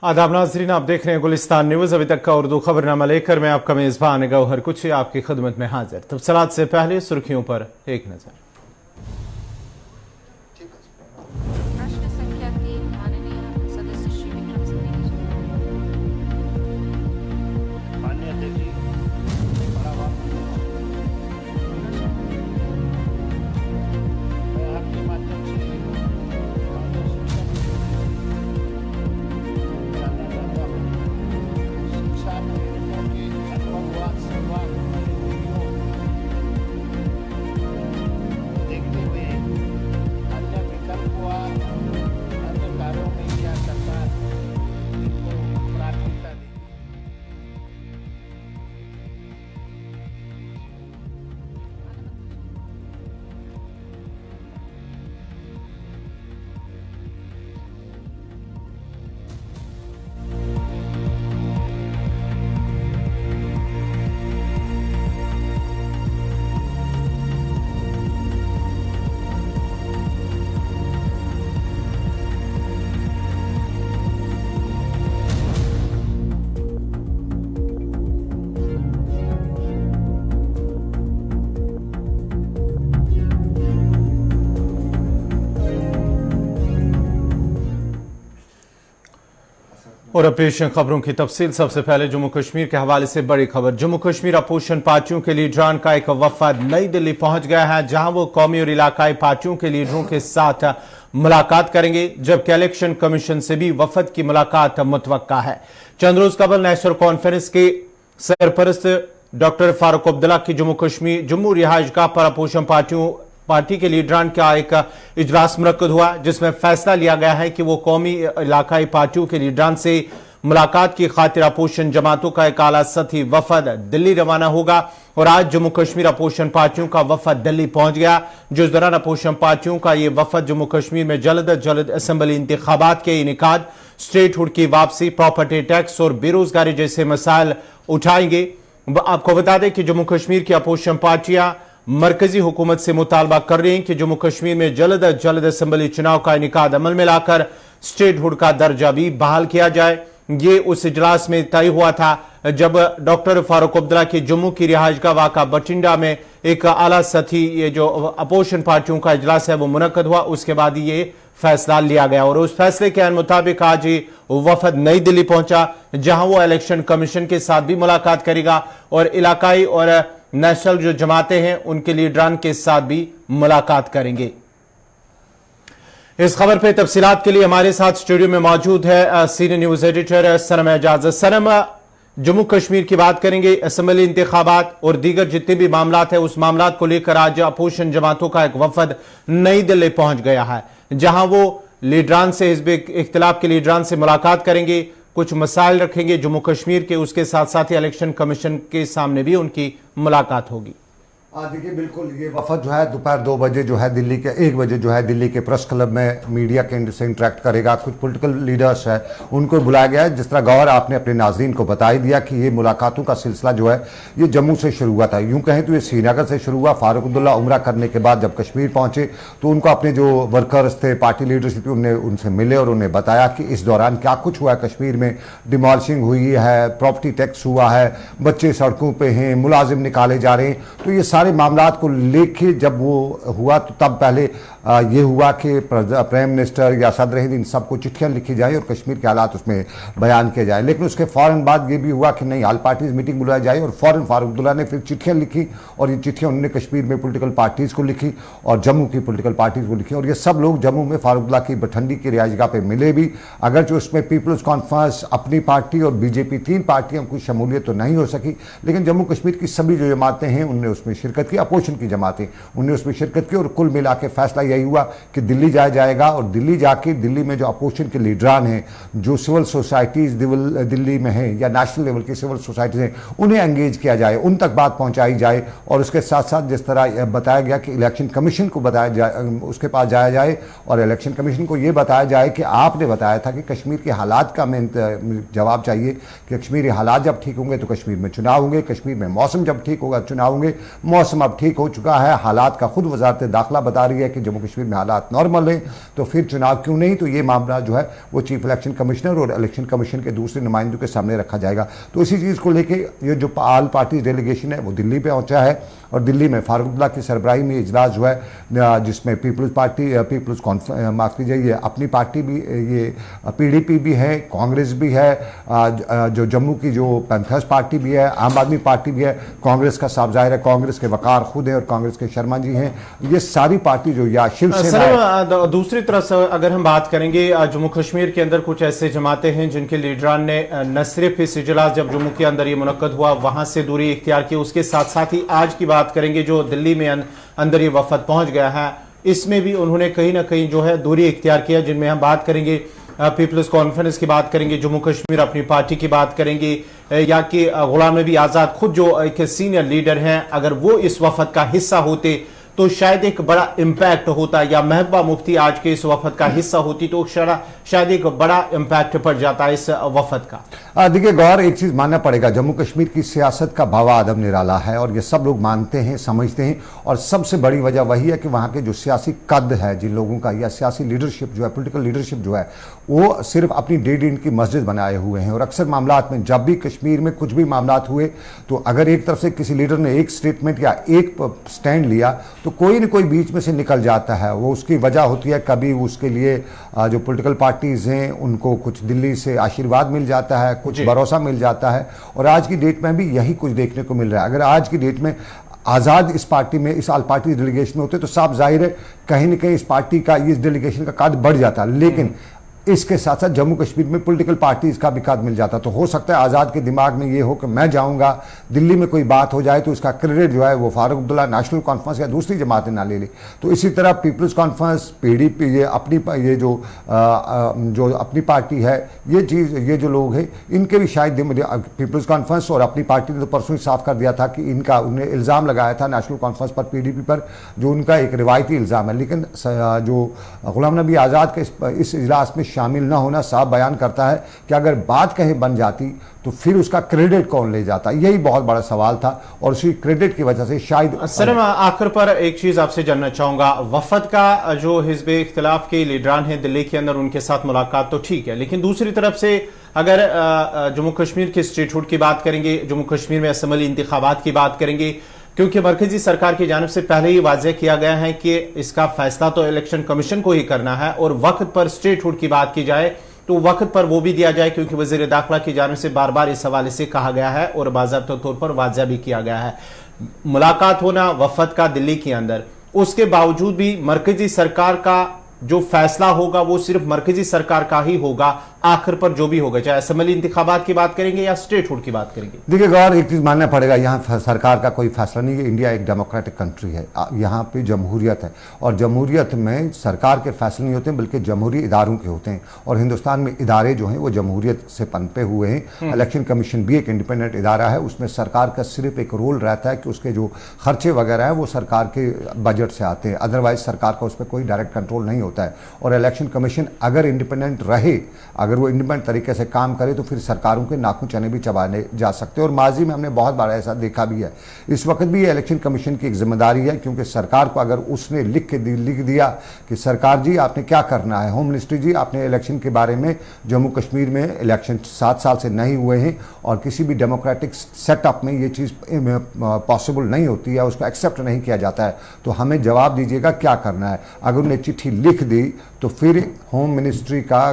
आदाब नाज़रीन, आप देख रहे हैं गुलिस्तान न्यूज़। अभी तक का उर्दू खबरनामा लेकर मैं आपका मेज़बान गौहर कुछ आपकी खिदमत में हाजिर। तफसीलात से पहले सुर्खियों पर एक नज़र। और अब पेश खबरों की तफसील। सबसे पहले जम्मू कश्मीर के हवाले से बड़ी खबर। जम्मू कश्मीर अपोजिशन पार्टियों के लीडरान का एक वफद नई दिल्ली पहुंच गया है, जहां वो कौमी और इलाकाई पार्टियों के लीडरों के साथ मुलाकात करेंगे, जबकि इलेक्शन कमीशन से भी वफद की मुलाकात मुतवक्का है। चंद रोज कबल नेशनल कॉन्फ्रेंस के सरपरस्त डॉक्टर फारूक अब्दुल्ला की जम्मू रिहाइशगाह पर अपोजिशन पार्टी के लीडरान का एक इजलास मुनक्कद हुआ, जिसमें फैसला लिया गया है कि वो कौमी इलाकाई पार्टियों के लीडरान से मुलाकात की खातिर अपोजिशन जमातों का एक आला सतही वफद दिल्ली रवाना होगा। और आज जम्मू कश्मीर अपोजिशन पार्टियों का वफद दिल्ली पहुंच गया, जिस दौरान अपोजिशन पार्टियों का यह वफद जम्मू कश्मीर में जल्द अज जल्द असेंबली इंतखाबात के इनेकाद, स्टेटहुड की वापसी, प्रॉपर्टी टैक्स और बेरोजगारी जैसे मसाइल उठाएंगे। आपको बता दें कि जम्मू कश्मीर की अपोजिशन पार्टियां मरकजी हुकूमत से मुतालबा कर रही हैं कि जम्मू कश्मीर में जल्द अज जल्द असेंबली चुनाव का इनेकाद अमल में लाकर स्टेटहुड का दर्जा भी बहाल किया जाए। ये उस इजलास में तय हुआ था जब डॉक्टर फारूक अब्दुल्ला की जम्मू की रिहाइशगाह वाक़ा बठिंडा में एक आला सतही ये जो अपोजिशन पार्टियों का इजलास है वो मुनक्कद हुआ। उसके बाद ये फैसला लिया गया और उस फैसले के मुताबिक आज वफद नई दिल्ली पहुंचा, जहां वो इलेक्शन कमीशन के साथ भी मुलाकात करेगा और इलाकाई और नेशनल जो जमातें हैं उनके लीडरान के साथ भी मुलाकात करेंगे। इस खबर पे तफसीलात के लिए हमारे साथ स्टूडियो में मौजूद है सीनियर न्यूज एडिटर सनम एजाज। सनम, जम्मू कश्मीर की बात करेंगे, असेंबली इंतखाबात और दीगर जितने भी मामला है उस मामला को लेकर आज अपोजिशन जमातों का एक वफद नई दिल्ली पहुंच गया है, जहां वो लीडरान से हिज़्ब इख्तिलाफ के लीडरान से मुलाकात करेंगे, कुछ मसाइल रखेंगे जम्मू कश्मीर के, उसके साथ साथ ही इलेक्शन कमीशन के सामने भी उनकी मुलाकात होगी। देखिए, बिल्कुल ये वफद जो है दोपहर 2 बजे जो है दिल्ली के 1 बजे जो है दिल्ली के प्रेस क्लब में मीडिया के से इंटरेक्ट करेगा। कुछ पॉलिटिकल लीडर्स है उनको बुलाया गया है। जिस तरह गौर आपने अपने नाजरीन को बता ही दिया कि ये मुलाकातों का सिलसिला जो है ये जम्मू से शुरू हुआ था। यूँ कहें तो ये श्रीनगर से शुरू हुआ। फारूक अब्दुल्ला उम्रा करने के बाद जब कश्मीर पहुँचे तो उनको अपने जो वर्कर्स थे, पार्टी लीडर्स थे, उनसे मिले और उन्हें बताया कि इस दौरान क्या कुछ हुआ है कश्मीर में। डिमॉलिशिंग हुई है, प्रॉपर्टी टैक्स हुआ है, बच्चे सड़कों पर हैं, मुलाजिम निकाले जा रहे हैं। तो ये सारे मामलात को लेके जब वो हुआ तो तब पहले ये हुआ कि प्राइम मिनिस्टर या सदर हिंद इन सबको चिट्ठियां लिखी जाए और कश्मीर के हालात उसमें बयान किए जाए। लेकिन उसके फ़ौरन बाद ये भी हुआ कि नहीं, ऑल पार्टीज मीटिंग बुलाई जाए और फ़ौरन फारूक अब्दुल्ला ने फिर चिट्ठियां लिखी और ये चिट्ठियां उन्होंने कश्मीर में पॉलिटिकल पार्टीज़ को लिखी और जम्मू की पॉलिटिकल पार्टीज़ को लिखी। और ये सब लोग जम्मू में फारूक अब्दुल्ला की बठिंडी की रिहाइशगाह पर मिले भी, अगर जो उसमें पीपल्स कॉन्फ्रेंस, अपनी पार्टी और बीजेपी 3 पार्टियों की शमूलियत तो नहीं हो सकी, लेकिन जम्मू कश्मीर की सभी जो जमातें हैं उनने उसमें शिरकत की। अपोजिशन की जमातें उन्हें उसमें शिरकत की और कुल मिला के फैसला यही हुआ कि दिल्ली जाया जाएगा और दिल्ली जाके दिल्ली में जो अपोजिशन के लीडरान हैं, जो सिविल सोसाइटीज़ दिल्ली में हैं या नेशनल लेवल की सिविल सोसाइटीज़ हैं, उन्हें एंगेज किया जाए, उन तक बात पहुंचाई जाए। और उसके साथ साथ जिस तरह बताया गया कि इलेक्शन कमीशन को बताया जाए, उसके पास जाया जाए और इलेक्शन कमीशन को ये बताया जाए कि आपने बताया था कि कश्मीर के हालात का हमें जवाब चाहिए कि कश्मीरी हालात जब ठीक होंगे तो कश्मीर में चुनाव होंगे, कश्मीर में मौसम जब ठीक होगा चुनाव होंगे। मौसम अब ठीक हो चुका है, हालात का खुद वजारत दाखिला बता रही है कि जम्मू कश्मीर में हालात नॉर्मल हैं, तो फिर चुनाव क्यों नहीं। तो ये मामला जो है वो चीफ इलेक्शन कमिश्नर और इलेक्शन कमीशन के दूसरे नुमाइंदों के सामने रखा जाएगा। तो इसी चीज़ को लेके ये जो ऑल पार्टी डेलीगेशन है वो दिल्ली पे पहुंचा है और दिल्ली में फारूक अब्दुल्ला की सरबराही में इजलास जो है जिसमें माफ़ कीजिए ये अपनी पार्टी भी, ये PDP भी है, कांग्रेस भी है, जो जम्मू की जो पैंथर्स पार्टी भी है, आम आदमी पार्टी भी है, कांग्रेस का साफ जाहिर है, कांग्रेस के वकार खुद है और कांग्रेस के शर्मा जी हैं। ये सारी पार्टी जो या शिवसेना। दूसरी तरफ से अगर हम बात करेंगे जम्मू कश्मीर के अंदर कुछ ऐसे जमातें हैं जिनके लीडरान ने न सिर्फ इस इजलास जब जम्मू के अंदर ये मुनक्कद हुआ वहां से दूरी इख्तियार की, उसके साथ साथ ही आज की बात करेंगे जो दिल्ली में अंदर ये वफद पहुंच गया है, इसमें भी उन्होंने कहीं ना कहीं जो है दूरी इख्तियार किया, जिनमें हम बात करेंगे पीपल्स कॉन्फ्रेंस की बात करेंगे, जम्मू कश्मीर अपनी पार्टी की बात करेंगे, या कि गुलाम नबी आज़ाद खुद जो एक सीनियर लीडर हैं, अगर वो इस वफद का हिस्सा होते तो शायद एक बड़ा इम्पैक्ट होता, या महबूबा मुफ्ती आज के इस वफद का हिस्सा होती तो शायद एक बड़ा इम्पैक्ट पड़ जाता इस वफद का। देखिए गौर, एक चीज़ मानना पड़ेगा, जम्मू कश्मीर की सियासत का बवादम निराला है और ये सब लोग मानते हैं, समझते हैं, और सबसे बड़ी वजह वही है कि वहाँ के जो सियासी कद है जिन लोगों का, या सियासी लीडरशिप जो है, पोलिटिकल लीडरशिप जो है, वो सिर्फ अपनी डेढ़ इंच की मस्जिद बनाए हुए हैं। और अक्सर मामलात में जब भी कश्मीर में कुछ भी मामलात हुए तो अगर एक तरफ से किसी लीडर ने एक स्टेटमेंट या एक स्टैंड लिया तो कोई न कोई बीच में से निकल जाता है। वो उसकी वजह होती है, कभी उसके लिए जो पॉलिटिकल पार्टीज हैं उनको कुछ दिल्ली से आशीर्वाद मिल जाता है, कुछ भरोसा मिल जाता है, और आज की डेट में भी यही कुछ देखने को मिल रहा है। अगर आज की डेट में आज़ाद इस पार्टी में, इस ऑल पार्टी डेलीगेशन में होते तो साफ जाहिर है कहीं ना कहीं इस पार्टी का, इस डेलीगेशन का कद बढ़ जाता, लेकिन इसके साथ साथ जम्मू कश्मीर में पॉलिटिकल पार्टीज का भी कद मिल जाता। तो हो सकता है आज़ाद के दिमाग में ये हो कि मैं जाऊंगा दिल्ली में कोई बात हो जाए तो इसका क्रेडिट जो है वो फारूक अब्दुल्ला, नेशनल कॉन्फ्रेंस या दूसरी जमातें ना ले ली। तो इसी तरह पीपल्स कॉन्फ्रेंस, PDP, ये जो अपनी पार्टी है, ये जो लोग हैं इनके भी शायद, पीपल्स कॉन्फ्रेंस और अपनी पार्टी ने तो परसों ही साफ कर दिया था कि उन्हें इल्ज़ाम लगाया था नेशनल कॉन्फ्रेंस पर, PDP पर, जो उनका एक रिवायती इल्ज़ाम है। लेकिन जो गुलाम नबी आज़ाद के इस इजलास में शामिल न होना साफ बयान करता है कि अगर बात कहीं बन जाती तो फिर उसका क्रेडिट कौन ले जाता, यही बहुत बड़ा सवाल था। और उसी क्रेडिट की वजह से शायद सर, मैं आखिर पर एक चीज आपसे जानना चाहूंगा, वफद का जो हिज़्ब इख्तिलाफ के लीडरान हैं दिल्ली के अंदर, उनके साथ मुलाकात तो ठीक है, लेकिन दूसरी तरफ से अगर जम्मू कश्मीर के स्टेटहुड की बात करेंगे, जम्मू कश्मीर में असम्बली इंतखाबात की बात करेंगे, क्योंकि मरकजी सरकार की जानिब से पहले ही वाज़ेह किया गया है कि इसका फैसला तो इलेक्शन कमीशन को ही करना है, और वक्त पर स्टेटहुड की बात की जाए तो वक्त पर वो भी दिया जाए, क्योंकि वज़ीर दाखिला की जानिब से बार बार इस हवाले से कहा गया है और बाज़ाब्ता तौर पर वाज़ेह भी किया गया है। मुलाकात होना वफद का दिल्ली के अंदर, उसके बावजूद भी मरकजी सरकार का जो फैसला होगा वो सिर्फ मरकजी सरकार का ही होगा आखिर पर, जो भी होगा, चाहे असेंबली इंतखाबात की बात करेंगे या स्टेटहुड की बात करेंगे। देखिए गौर, एक चीज़ मानना पड़ेगा, यहाँ सरकार का कोई फैसला नहीं है। इंडिया एक डेमोक्रेटिक कंट्री है, यहाँ पे जमहूरियत है, और जमहूरियत में सरकार के फैसले नहीं होते बल्कि जमहूरी इदारों के होते हैं। और हिंदुस्तान में इदारे जो हैं वो जमहूरियत से पनपे हुए हैं। इलेक्शन कमीशन भी एक इंडिपेंडेंट इदारा है, उसमें सरकार का सिर्फ एक रोल रहता है कि उसके जो खर्चे वगैरह हैं वो सरकार के बजट से आते हैं, अदरवाइज सरकार का उस पर कोई डायरेक्ट कंट्रोल नहीं होता है। और इलेक्शन कमीशन अगर इंडिपेंडेंट रहे, अगर वो इंडिपेंडेंट तरीके से काम करे तो फिर सरकारों के नाखून चने भी चबाने जा सकते हैं, और माजी में हमने बहुत बार ऐसा देखा भी है। इस वक्त भी ये इलेक्शन कमीशन की एक जिम्मेदारी है, क्योंकि सरकार को अगर उसने लिख दिया कि सरकार जी आपने क्या करना है, होम मिनिस्ट्री जी आपने इलेक्शन के बारे में, जम्मू कश्मीर में इलेक्शन 7 साल से नहीं हुए हैं और किसी भी डेमोक्रेटिक सेटअप में ये चीज़ पॉसिबल नहीं होती है, उसको एक्सेप्ट नहीं किया जाता है, तो हमें जवाब दीजिएगा क्या करना है। अगर उन्हें चिट्ठी लिख दी तो फिर होम मिनिस्ट्री का,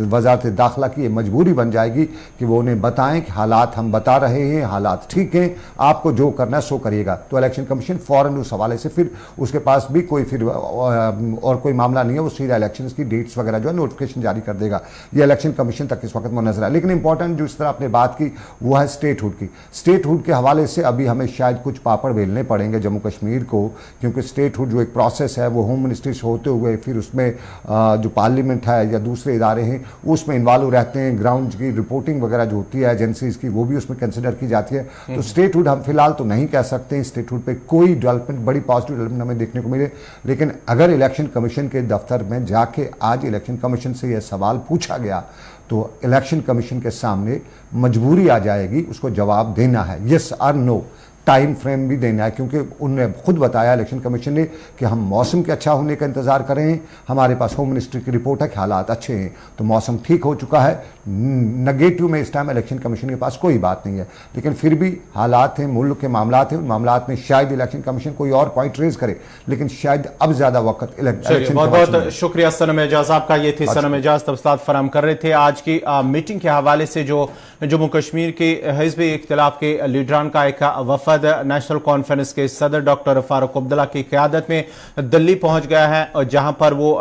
वजारत दाखिला की ये मजबूरी बन जाएगी कि वो उन्हें बताएं कि हालात हम बता रहे हैं, हालात ठीक हैं, आपको जो करना है सो करिएगा। तो इलेक्शन कमीशन फ़ौरन उस हवाले से फिर उसके पास भी कोई फिर और कोई मामला नहीं है, वो सीधा इलेक्शन की डेट्स वगैरह जो है नोटिफिकेशन जारी कर देगा। ये इलेक्शन कमीशन तक इस वक्त मुनज़र है। लेकिन इंपॉर्टेंट जो इस तरह आपने बात की वो है स्टेटहुड की। स्टेटहुड के हवाले से अभी हमें शायद कुछ पापड़ बेलने पड़ेंगे जम्मू कश्मीर को, क्योंकि स्टेटहुड जो एक प्रोसेस है वो होम मिनिस्ट्री से होते हुए फिर उसमें जो पार्लियामेंट है या दूसरे इदारे हैं उसमें इन्वॉल्व रहते हैं, ग्राउंड की रिपोर्टिंग वगैरह जो होती है एजेंसीज की वो भी उसमें कंसिडर की जाती है। तो स्टेटहुड हम फिलहाल तो नहीं कह सकते हैं स्टेटहुड पे कोई डेवलपमेंट, बड़ी पॉजिटिव डेवलपमेंट हमें देखने को मिले। लेकिन अगर इलेक्शन कमीशन के दफ्तर में जाके आज इलेक्शन कमीशन से यह सवाल पूछा गया तो इलेक्शन कमीशन के सामने मजबूरी आ जाएगी उसको जवाब देना है, यस और नो। टाइम फ्रेम भी देना है, क्योंकि उन्होंने खुद बताया इलेक्शन कमीशन ने कि हम मौसम के अच्छा होने का इंतज़ार कर रहे हैं। हमारे पास होम मिनिस्ट्री की रिपोर्ट है कि हालात अच्छे हैं, तो मौसम ठीक हो चुका है। नेगेटिव में इस टाइम इलेक्शन कमीशन के पास कोई बात नहीं है, लेकिन फिर भी हालात हैं, मुल्क के मामलात हैं, उन मामलात में शायद इलेक्शन कमीशन कोई और पॉइंट रेज करे, लेकिन शायद अब ज़्यादा वक्त इलेक्शन। बहुत बहुत शुक्रिया सनम एजाज आपका। ये थे सनम एजाज तफसीलात फराहम कर रहे थे आज की मीटिंग के हवाले से जो जम्मू कश्मीर के हिज़्ब इख्तिलाफ के लीडरान का एक वफद नेशनल कॉन्फ्रेंस के सदर डॉक्टर फारूक अब्दुल्ला की क़यादत में दिल्ली पहुंच गया है, और जहां पर वो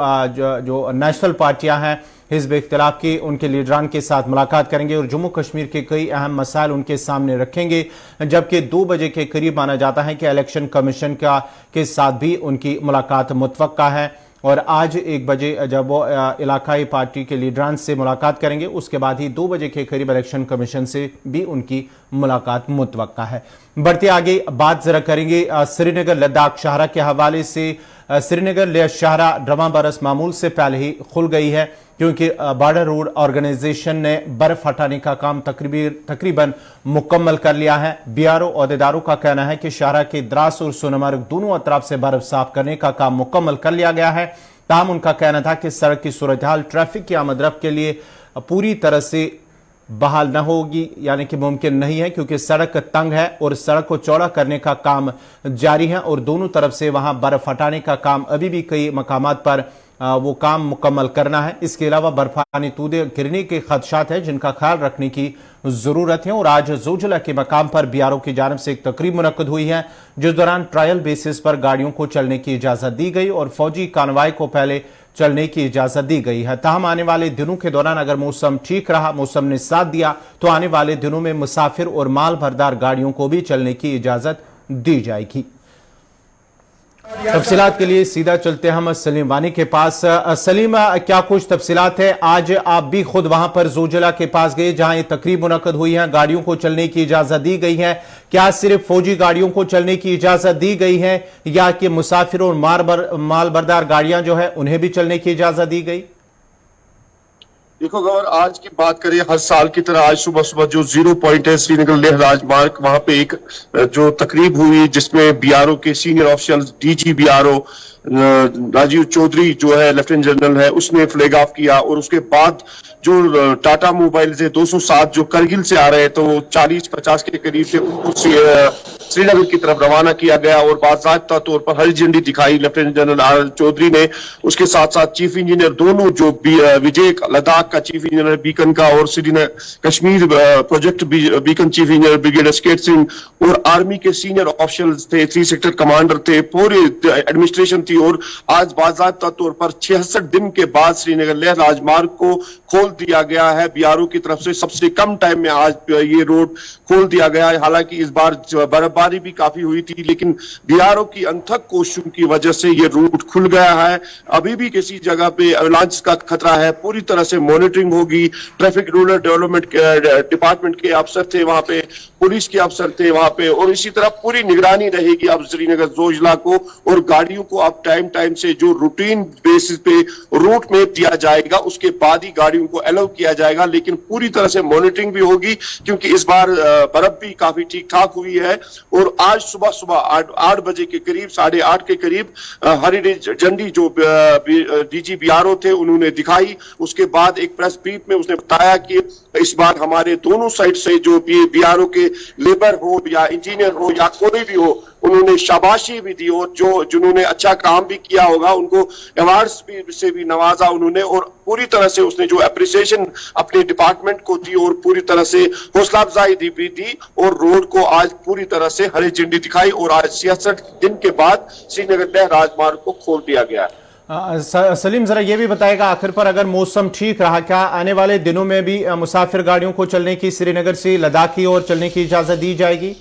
जो नेशनल पार्टियां हैं हिज़्ब इख्तिलाफ की, उनके लीडरान के साथ मुलाकात करेंगे और जम्मू कश्मीर के कई अहम मसाइल उनके सामने रखेंगे। जबकि 2 बजे के करीब माना जाता है कि इलेक्शन कमीशन के साथ भी उनकी मुलाकात मुतवक्का है, और आज 1 बजे जब वो इलाकाई पार्टी के लीडरान से मुलाकात करेंगे, उसके बाद ही 2 बजे के करीब इलेक्शन कमीशन से भी उनकी मुलाकात मुतवक्का है। बढ़ते आगे बात जरा करेंगे श्रीनगर लद्दाख शाहरा के हवाले से। श्रीनगर ले शाहरा रवां बरस मामूल से पहले ही खुल गई है, क्योंकि बॉर्डर रोड ऑर्गेनाइजेशन ने बर्फ हटाने का काम तकरीबन मुकम्मल कर लिया है। बीआरओ अहदेदारों का कहना है कि शाहरा के द्रास और सोनमर्ग दोनों अतराफ से बर्फ साफ करने का काम मुकम्मल कर लिया गया है। ताहम उनका कहना था कि सड़क की सूरत हाल ट्रैफिक की आमदरफ्त के लिए पूरी तरह से बहाल न होगी, यानी कि मुमकिन नहीं है, क्योंकि सड़क तंग है और सड़क को चौड़ा करने का काम जारी है, और दोनों तरफ से वहां बर्फ हटाने का काम अभी भी कई मकामात पर वो काम मुकम्मल करना है। इसके अलावा बर्फानी तूदे गिरने के खदशात हैं जिनका ख्याल रखने की जरूरत है। और आज जोजिला के मकाम पर बीआरओ की जानब से एक तकरीब मुनक्कद हुई है, जिस दौरान ट्रायल बेसिस पर गाड़ियों को चलने की इजाजत दी गई और फौजी कानवाई को पहले चलने की इजाजत दी गई है। ताहम आने वाले दिनों के दौरान अगर मौसम ठीक रहा, मौसम ने साथ दिया, तो आने वाले दिनों में मुसाफिर और माल भरदार गाड़ियों को भी चलने की इजाजत दी जाएगी। तफसीलात के लिए सीधा चलते हम सलीम वानी के पास। सलीम, क्या कुछ तफसीलात है? आज आप भी खुद वहां पर जोजिला के पास गए जहां ये तकरीब मुनक्कद हुई है, गाड़ियों को चलने की इजाजत दी गई है। क्या सिर्फ फौजी गाड़ियों को चलने की इजाजत दी गई है, या कि मुसाफिर और माल बरदार गाड़ियां जो है उन्हें भी चलने की इजाजत दी गई? देखो गौर, आज की बात करें, हर साल की तरह आज सुबह सुबह जो 0 पॉइंट है श्रीनगर लेह राजमार्ग, वहां पे एक जो तकरीब हुई जिसमें बीआरओ के senior official DG BRO Rajiv Chaudhary जो है लेफ्टिनेंट जनरल है, उसने फ्लैग ऑफ किया। और उसके बाद जो टाटा मोबाइल से 207 जो करगिल से आ रहे हैं, तो 40-50 के करीब से उनको श्रीनगर की तरफ रवाना किया गया और बाकायदा तौर पर हरी झंडी दिखाई लेफ्टिनेंट जनरल आर चौधरी ने। उसके साथ साथ चीफ इंजीनियर दोनों, जो विजय लद्दाख का चीफ इंजीनियर बीकन का और Srinagar Kashmir project Beacon chief engineer brigadier स्केट सिंह, और आर्मी के सीनियर ऑफिशियल्स थे, 3 सेक्टर कमांडर थे, पूरी एडमिनिस्ट्रेशन थी। और आज बाकायदा तौर पर 66 दिन के बाद श्रीनगर लेह राजमार्ग को खोल दिया गया है बीआरओ की तरफ से। सबसे कम टाइम में आज ये रोड खोल दिया गया है। हालांकि इस बार बर्फबारी भी काफी हुई थी, लेकिन बीआरओ की अनथक कोशिशों की वजह से ये रूट खुल गया है। अभी भी किसी जगह पे अवलांच का खतरा है, पूरी तरह से मॉनिटरिंग होगी। ट्रैफिक रूरल डेवलपमेंट डिपार्टमेंट के अफसर थे वहां पे, पुलिस के अफसर थे वहां पे, और इसी तरह पूरी निगरानी रहेगी अब श्रीनगर जोजिला को। और गाड़ियों को अब टाइम से जो रूटीन बेसिस पे रूट मैप दिया जाएगा, उसके बाद ही गाड़ियों को अलाउ किया जाएगा। लेकिन पूरी तरह से मॉनिटरिंग भी होगी, क्योंकि इस बार बर्फ भी काफी ठीक ठाक हुई है। और आज सुबह 8 बजे के करीब, 8:30 के करीब हरी झंडी जो डीजी बीआरओ थे उन्होंने दिखाई। उसके बाद एक प्रेस ब्रीफ में उसने बताया कि इस बार हमारे दोनों साइड से जो बीआरओ के लेबर हो या इंजीनियर हो या कोई भी हो, उन्होंने शाबाशी भी दी, और जिन्होंने अच्छा काम भी किया होगा उनको अवार्ड्स से भी नवाजा उन्होंने। और पूरी तरह से उसने जो अप्रिसिएशन अपने डिपार्टमेंट को दी और पूरी तरह से हौसला अफजाई भी दी, और रोड को आज पूरी तरह से हरी झंडी दिखाई। और आज 66 दिन के बाद श्रीनगर लेह राजमार्ग को खोल दिया गया। सलीम, जरा ये भी बताएगा आखिर पर, अगर मौसम ठीक रहा, क्या आने वाले दिनों में भी मुसाफिर गाड़ियों को चलने की, श्रीनगर से लद्दाख की ओर चलने की इजाजत दी जाएगी?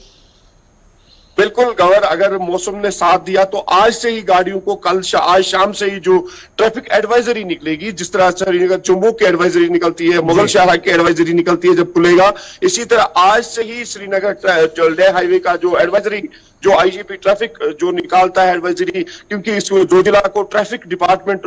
बिल्कुल गवर, अगर मौसम ने साथ दिया तो आज से ही गाड़ियों को आज शाम से ही जो ट्रैफिक एडवाइजरी निकलेगी, जिस तरह श्रीनगर चुंबू की एडवाइजरी निकलती है, मुगल शाहरा की एडवाइजरी निकलती है जब खुलेगा, इसी तरह आज से ही श्रीनगर लेह हाईवे का जो एडवाइजरी जो आईजीपी ट्रैफिक जो निकालता है एडवाइजरी, क्योंकि इस जोजिला को traffic department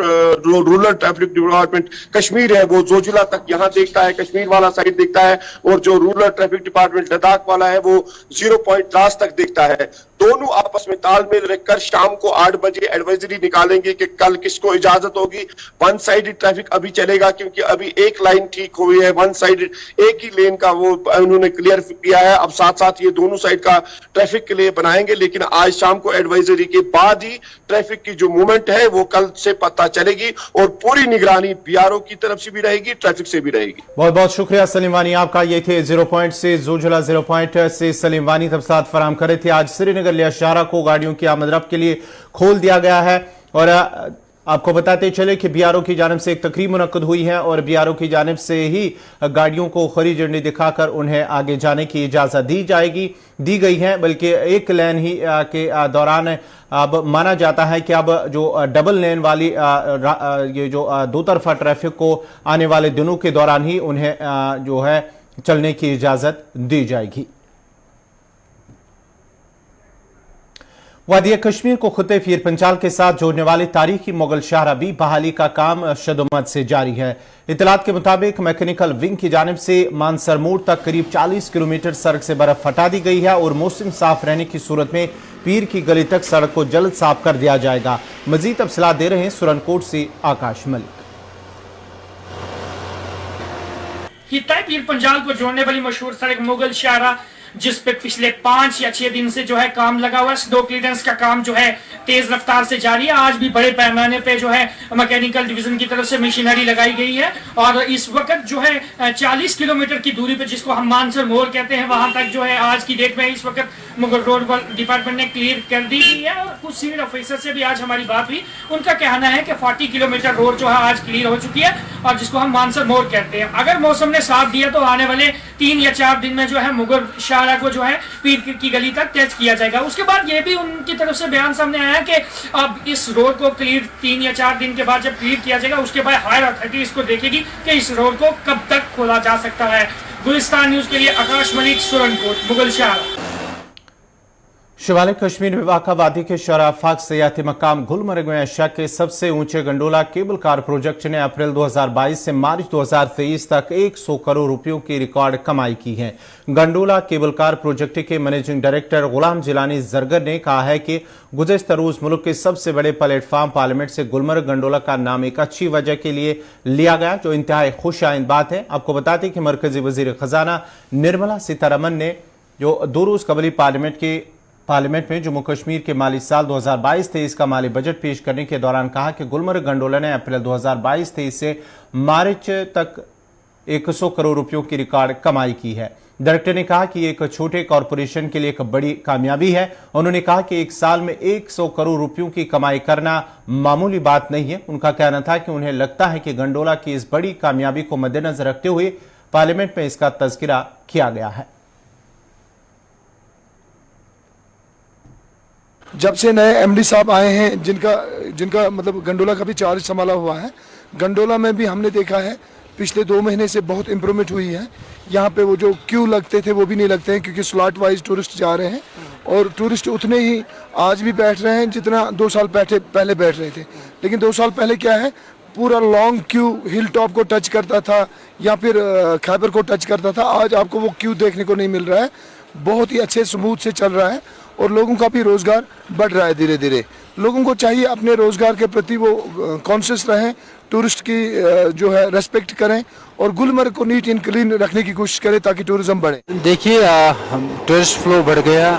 rural traffic department Kashmir है वो जोजिला तक यहाँ देखता है, कश्मीर वाला साइड देखता है, और जो रूरल ट्रैफिक डिपार्टमेंट लद्दाख वाला है वो 0 पॉइंट द्रास तक देखता है। दोनों आपस में तालमेल रखकर शाम को 8 बजे एडवाइजरी निकालेंगे कि कल किसको इजाजत होगी। वन साइडेड ट्रैफिक अभी चलेगा, क्योंकि अभी एक लाइन ठीक हुई है, वन साइडेड एक ही लेन का वो उन्होंने क्लियर किया है। अब साथ साथ ये दोनों साइड का ट्रैफिक के लिए बनाएंगे, लेकिन आज शाम को एडवाइजरी के बाद ही ट्रैफिक की जो मूवमेंट है वो कल से पता चलेगी, और पूरी निगरानी बीआरओ की तरफ से भी रहेगी, ट्रैफिक से भी रहेगी। बहुत बहुत शुक्रिया सलीम वानी आपका। ये थे 0 पॉइंट से जोजिला 0 पॉइंट से सलीम वानी तफसीलात फराहम कर रहे थे। आज श्रीनगर लिया शाहरा को गाड़ियों की आमद-रफ्त के लिए खोल दिया गया है, और आपको बताते चले कि बीआरओ की जानिब से एक तकरीब मुनक्कद हुई है, और बीआरओ की जानिब से ही गाड़ियों को खरी झंडी दिखाकर उन्हें आगे जाने की इजाजत दी गई है। बल्कि एक लेन ही के दौरान अब माना जाता है कि अब जो डबल लेन वाली ये जो दो तरफा ट्रैफिक को आने वाले दिनों के दौरान ही उन्हें जो है चलने की इजाजत दी जाएगी। वादिया कश्मीर को खुते पीर पंचाल के साथ जोड़ने वाली तारीखी मुगल शाहरा भी बहाली का काम शदुमत से जारी है। इतलात के मुताबिक मैकेनिकल विंग की जानिब से मानसर मोड़ तक करीब 40 किलोमीटर सड़क से बर्फ हटा दी गई है, और मौसम साफ रहने की सूरत में पीर की गली तक सड़क को जल्द साफ कर दिया जाएगा। मजीद तफसीलात दे रहे हैं सुरनकोट से आकाश मलिक। हित्ता पीर पंजाल को जोड़ने वाली मशहूर सड़क मुगल शाहरा, जिस पे पिछले 5 या 6 दिन से जो है काम लगा हुआ है, स्नो क्लियरेंस का काम जो है तेज रफ्तार से जारी है। आज भी बड़े पैमाने पे जो है मैकेनिकल डिवीजन की तरफ से मशीनरी लगाई गई है, और इस वक्त जो है 40 किलोमीटर की दूरी पे, जिसको हम मानसर मोड़ कहते हैं, वहां तक जो है आज की डेट में इस वक्त मुगल रोड डिपार्टमेंट ने क्लियर कर दी गई है। और कुछ सीनियर ऑफिसर से भी आज हमारी बात हुई, उनका कहना है कि 40 किलोमीटर रोड जो है आज क्लियर हो चुकी है, और जिसको हम मानसर मोड़ कहते हैं। अगर मौसम ने साथ दिया तो आने वाले 3 या 4 दिन में जो है मुगल शाहरा को जो है पीर की गली तक टच किया जाएगा। उसके बाद ये भी उनकी तरफ से बयान सामने आया कि अब इस रोड को क्लियर 3 या 4 दिन के बाद जब क्लियर किया जाएगा, उसके बाद हायर अथॉरिटी इसको देखेगी कि इस रोड को कब तक खोला जा सकता है। गुलिस्तान न्यूज के लिए आकाश मलिक, सुरनकोट, मुगल शाहरा। शिमाली कश्मीर में वाक़ा वादी के शराफाक सियाती मकाम गुलमर्ग में एशिया के सबसे ऊंचे गंडोला केबल कार प्रोजेक्ट ने अप्रैल 2022 से मार्च 2023 तक 100 करोड़ रुपयों की रिकॉर्ड कमाई की है। गंडोला केबल कार प्रोजेक्ट के मैनेजिंग डायरेक्टर गुलाम जिलानी जरगर ने कहा है कि गुज़श्ता रोज मुल्क के सबसे बड़े प्लेटफार्म पार्लियामेंट से गुलमर्ग गंडोला का नाम एक अच्छी वजह के लिए लिया गया, जो इंतहाई खुश आइंद बात है। आपको बताते कि मरकजी वजीर खजाना निर्मला सीतारमन ने जो 2 रोज कबली पार्लियामेंट में जम्मू कश्मीर के माली साल 2022-23 का माली बजट पेश करने के दौरान कहा कि गुलमर्ग गंडोला ने अप्रैल 2022-23 से मार्च तक 100 करोड़ रुपयों की रिकॉर्ड कमाई की है। डायरेक्टर ने कहा कि एक छोटे कॉरपोरेशन के लिए एक बड़ी कामयाबी है। उन्होंने कहा कि एक साल में 100 करोड़ रुपयों की कमाई करना मामूली बात नहीं है। उनका कहना था कि उन्हें लगता है कि गंडोला की इस बड़ी कामयाबी को मद्देनजर रखते हुए पार्लियामेंट में इसका तज़किरा किया गया है। जब से नए एमडी साहब आए हैं, जिनका मतलब गंडोला का भी चार्ज संभाला हुआ है, गंडोला में भी हमने देखा है पिछले 2 महीने से बहुत इम्प्रूवमेंट हुई है। यहाँ पे वो जो क्यू लगते थे वो भी नहीं लगते हैं, क्योंकि स्लॉट वाइज टूरिस्ट जा रहे हैं, और टूरिस्ट उतने ही आज भी बैठ रहे हैं जितना 2 साल पहले बैठ रहे थे। लेकिन 2 साल पहले क्या है, पूरा लॉन्ग क्यू हिल टॉप को टच करता था या फिर खैबर को टच करता था। आज आपको वो क्यू देखने को नहीं मिल रहा है, बहुत ही अच्छे स्मूथ से चल रहा है, और लोगों का भी रोज़गार बढ़ रहा है धीरे धीरे। लोगों को चाहिए अपने रोज़गार के प्रति वो कॉन्शियस रहें, टूरिस्ट की जो है रेस्पेक्ट करें, और गुलमर्ग को नीट एंड क्लीन रखने की कोशिश करें ताकि टूरिज्म बढ़े। देखिए, टूरिस्ट फ्लो बढ़ गया।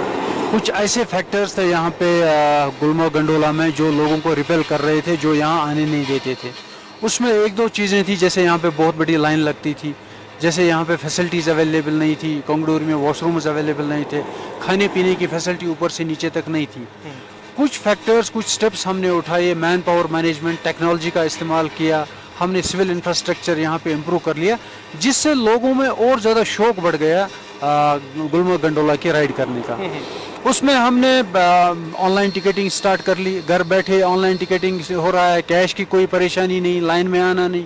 कुछ ऐसे फैक्टर्स थे यहाँ पे गुलमर्ग गंडोला में जो लोगों को रिपेल कर रहे थे, जो यहाँ आने नहीं देते थे। उसमें 1-2 चीज़ें थी, जैसे यहाँ पे बहुत बड़ी लाइन लगती थी, जैसे यहाँ पे फैसिलिटीज़ अवेलेबल नहीं थी, कोंगडूर में वॉशरूम्स अवेलेबल नहीं थे, खाने पीने की फैसिलिटी ऊपर से नीचे तक नहीं थी। कुछ फैक्टर्स, कुछ स्टेप्स हमने उठाए, मैन पावर मैनेजमेंट, टेक्नोलॉजी का इस्तेमाल किया, हमने सिविल इंफ्रास्ट्रक्चर यहाँ पे इम्प्रूव कर लिया, जिससे लोगों में और ज़्यादा शौक बढ़ गया गुलमर्ग गंडोला की राइड करने का। उसमें हमने ऑनलाइन टिकटिंग स्टार्ट कर ली, घर बैठे ऑनलाइन टिकटिंग हो रहा है, कैश की कोई परेशानी नहीं, लाइन में आना नहीं।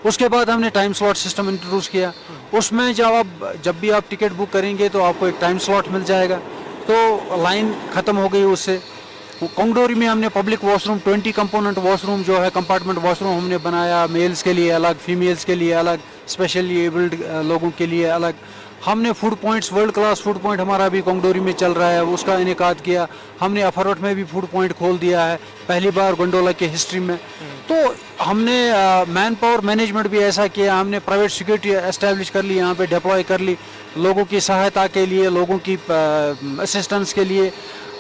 उसके बाद हमने टाइम स्लॉट सिस्टम इंट्रोड्यूस किया। उसमें जब भी आप टिकट बुक करेंगे तो आपको एक टाइम स्लॉट मिल जाएगा, तो लाइन ख़त्म हो गई उससे। कोंगडोरी में हमने पब्लिक वॉशरूम 20 कंपोनेंट वॉशरूम जो है कंपार्टमेंट वॉशरूम हमने बनाया, मेल्स के लिए अलग, फीमेल्स के लिए अलग, स्पेशली एबल्ड लोगों के लिए अलग। हमने food points, world class food point हमारा भी कोंगडोरी में चल रहा है, उसका इनेकाद किया। हमने अफरोट में भी फूड पॉइंट खोल दिया है, पहली बार गंडोला की हिस्ट्री में। तो हमने मैन पावर मैनेजमेंट भी ऐसा किया, हमने प्राइवेट सिक्योरिटी एस्टेब्लिश कर ली, यहाँ पे डिप्लॉय कर ली, लोगों की सहायता के लिए, लोगों की असिस्टेंस के लिए।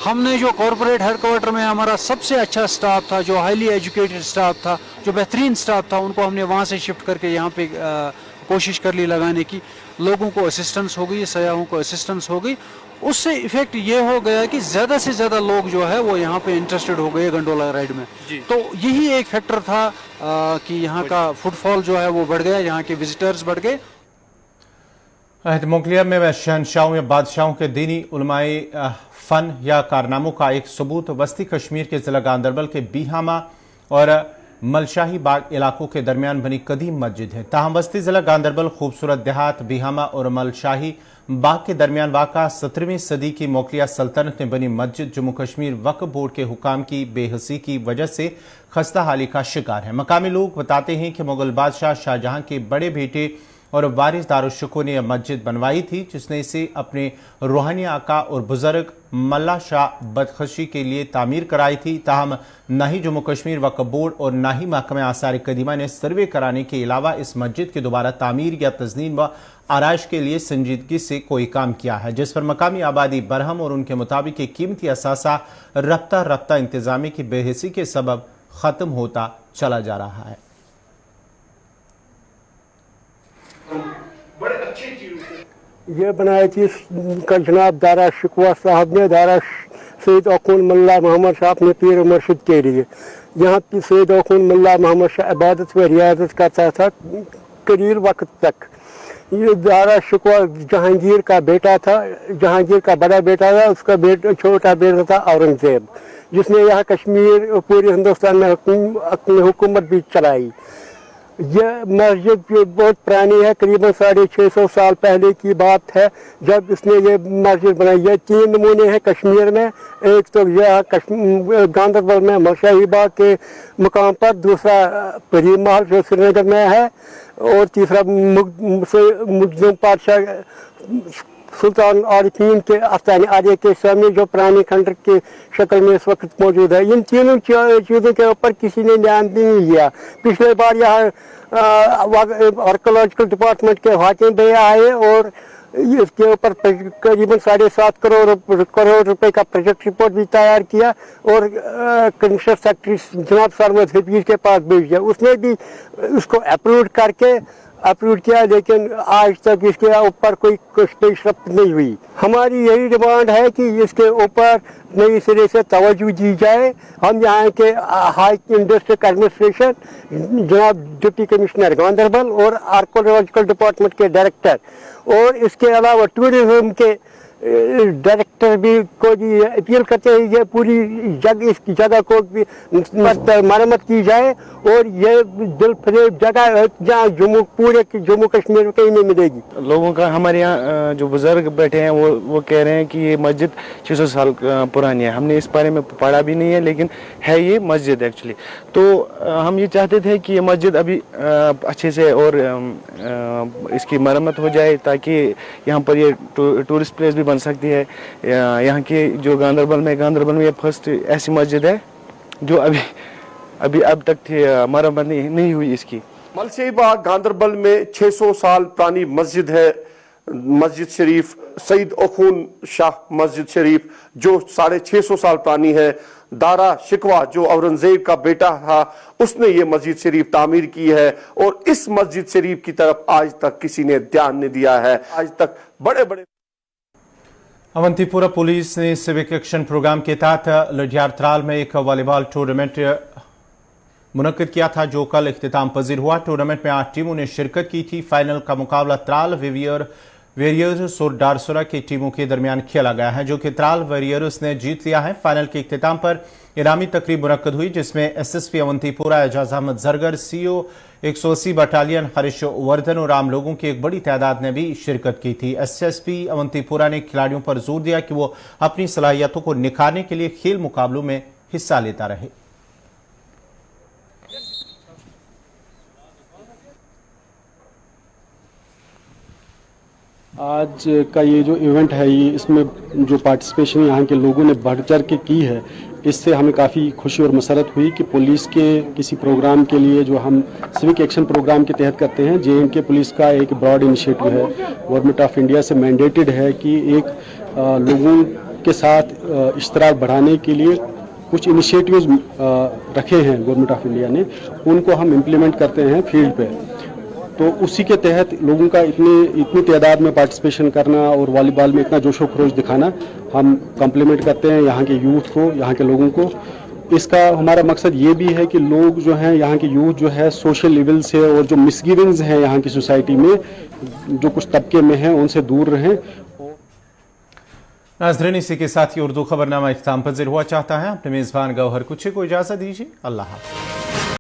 हमने जो कॉरपोरेट हेडक्वार्टर में हमारा सबसे अच्छा स्टाफ था, जो हाईली एजुकेटेड स्टाफ था, जो बेहतरीन स्टाफ था, उनको हमने वहाँ से शिफ्ट करके यहाँ पे कोशिश कर ली लगाने की। लोगों को असिस्टेंस हो गई, सयाहों को असिस्टेंस हो गई। उससे इफेक्ट ये हो गया कि ज़्यादा से ज़्यादा लोग जो है वो यहाँ पे इंटरेस्टेड हो गए गंडोला राइड में। तो यही एक फैक्टर था कि यहाँ का फुटफॉल जो है वो बढ़ गया, यहाँ के विजिटर्स बढ़ गए। अहद मोगलिया में शहनशाहों या बादशाहों के दीनी उलमाए फ़न या कारनामों का एक सबूत वस्ती कश्मीर के ज़िला गांदरबल के बीहामा और मलशाही बाग इलाकों के दरमियान बनी कदीम मस्जिद है। ताहम वस्ती ज़िला गांदरबल खूबसूरत देहात बीहामा और मलशाही बाग के दरमियान वाक़ा 17वीं सदी की मोगलिया सल्तनत में बनी मस्जिद जम्मू कश्मीर वक्फ बोर्ड के हुकाम की बेहसी की वजह से खस्ता हाली का शिकार है। मकामी लोग बताते हैं कि मुगल बादशाह शाहजहां के बड़े बेटे और वारिस दारुशुको ने यह मस्जिद बनवाई थी, जिसने इसे अपने रूहानी आका और बुजुर्ग मल्ला शाह बदखशी के लिए तामीर कराई थी। ताहम न ही जम्मू कश्मीर वक्फ बोर्ड और न ही महकमा आसार कदीमा ने सर्वे कराने के अलावा इस मस्जिद की दोबारा तामीर या तज़नीन व आराइश के लिए संजीदगी से कोई काम किया है, जिस पर मकामी आबादी बरहम और उनके मुताबिक कीमती असासा रफ्ता रफ्ता इंतजामी की बेहिसी के सबब ख़त्म होता चला जा रहा है। ये बनाई थी का जनाब दारा शिकवा साहब ने, दारा सैयद अकून मल्ला मोहम्मद साहब ने पीर मुर्शिद के लिए। यहाँ की सैयद अकून मल्ला मोहम्मद शाह इबादत व रियादत करता था करील वक्त तक। ये दारा शिकवा जहांगीर का बेटा था, जहांगीर का बड़ा बेटा था, उसका छोटा बेटा था औरंगजेब, जिसने यहाँ कश्मीर पूरे हिंदुस्तान में अपनी हुकूमत भी चलाई। यह मस्जिद बहुत पुरानी है, करीबन 650 साल पहले की बात है जब इसने ये मस्जिद बनाई। ये 3 नमूने हैं कश्मीर में, एक तो यह गांदरबल में मलशाही बाग के मुकाम पर, दूसरा परी महल जो श्रीनगर में है, और तीसरा मुजम पातशाह सुल्तान आरिफीन के आस्थानी आर्य के सामने जो पुरानी खंडर की शक्ल में इस वक्त मौजूद है। इन तीनों चीज़ों के ऊपर किसी ने ध्यान नहीं दिया। पिछले बार यहाँ आर्कोलॉजिकल डिपार्टमेंट के हाकिम भी आए और इसके ऊपर करीबन 7.5 करोड़ रुपए का प्रोजेक्ट रिपोर्ट भी तैयार किया और कमिश्नर सेक्रेटरी जनाब सरमद हफीज के पास भेज दिया। उसने भी उसको अप्रूव किया, लेकिन आज तक इसके ऊपर कोई पेशरफ्त नहीं हुई। हमारी यही डिमांड है कि इसके ऊपर नई सिरे से तवज्जो दी जाए। हम यहाँ के हाई डिस्ट्रिक्ट एडमिनिस्ट्रेशन जनाब डिप्टी कमिश्नर गांदरबल और आर्कोलॉजिकल डिपार्टमेंट के डायरेक्टर और इसके अलावा टूरिज्म के डायरेक्टर भी को भी अपील करते हैं ये पूरी इस जगह को भी मरम्मत की जाए और ये दिलफरेब जगह जहाँ पूरे जम्मू कश्मीर में कहीं नहीं मिलेगी। लोगों का हमारे यहाँ जो बुजुर्ग बैठे हैं वो कह रहे हैं कि ये मस्जिद 600 साल पुरानी है। हमने इस बारे में पढ़ा भी नहीं है, लेकिन है ये मस्जिद एक्चुअली। तो हम ये चाहते थे कि ये मस्जिद अभी अच्छे से और इसकी मरम्मत हो जाए ताकि यहाँ पर ये टूरिस्ट प्लेस भी बन सकती है। यहाँ की जो गांदरबल में ये फर्स्ट ऐसी मस्जिद है जो अब तक थी मरम्मत नहीं हुई इसकी। मलशाही बाग गांदरबल में 600 साल पुरानी मस्जिद है। मस्जिद शरीफ सईद अखून शाह मस्जिद शरीफ जो 650 साल पुरानी है। दारा शिकवा जो औरंगजेब का बेटा था उसने ये मस्जिद शरीफ तामीर की है और इस मस्जिद शरीफ की तरफ आज तक किसी ने ध्यान नहीं दिया है। आज तक बड़े अवंतीपुरा पुलिस ने सिविक एक्शन प्रोग्राम के तहत लडियार त्राल में एक वॉलीबॉल टूर्नामेंट मुनक्किद किया था, जो कल इख्तिताम पजीर हुआ। टूर्नामेंट में 8 टीमों ने शिरकत की थी। फाइनल का मुकाबला त्राल विवियर वेरियर्स और डारसुरा की टीमों के दरमियान खेला गया है, जो कि त्राल वेरियर्स ने जीत लिया है। फाइनल के इख्तिताम पर इनामी तकरीब मुनक्कद हुई, जिसमें SSP Awantipora Ejaz Ahmad Zargar, CO 180 battalion Harish Vardhan और आम लोगों की एक बड़ी तादाद ने भी शिरकत की थी। एसएसपी अवंतीपुरा ने खिलाड़ियों पर जोर दिया कि वो अपनी सलाहियतों को निखारने के लिए खेल मुकाबलों में हिस्सा लेता रहे। आज का ये जो इवेंट है, ये इसमें जो पार्टिसिपेशन यहाँ के लोगों ने बढ़ चढ़ के की है, इससे हमें काफ़ी खुशी और मसरत हुई कि पुलिस के किसी प्रोग्राम के लिए जो हम सिविक एक्शन प्रोग्राम के तहत करते हैं, जे.एंड.के पुलिस का एक ब्रॉड इनिशिएटिव है, गवर्नमेंट ऑफ इंडिया से मैंडेटेड है कि एक लोगों के साथ इश्तराक बढ़ाने के लिए कुछ इनिशिएटिव्स रखे हैं गवर्नमेंट ऑफ इंडिया ने, उनको हम इम्प्लीमेंट करते हैं फील्ड पे। तो उसी के तहत लोगों का इतनी तादाद में पार्टिसिपेशन करना और वॉलीबॉल में इतना जोशो खरोश दिखाना हम कम्प्लीमेंट करते हैं यहाँ के यूथ को, यहाँ के लोगों को। इसका हमारा मकसद ये भी है कि लोग जो हैं, यहाँ के यूथ जो है सोशल लेवल से और जो मिसगिविंग्स हैं यहाँ की सोसाइटी में, जो कुछ तबके में हैं, उनसे दूर रहें। नाज़रीन, इसी के साथ ही उर्दू खबरनामा इख्तिताम पज़ीर हुआ चाहता है। अपने मेज़बान गौहर कुछे को इजाज़त दीजिए। अल्लाह हाफ़िज़।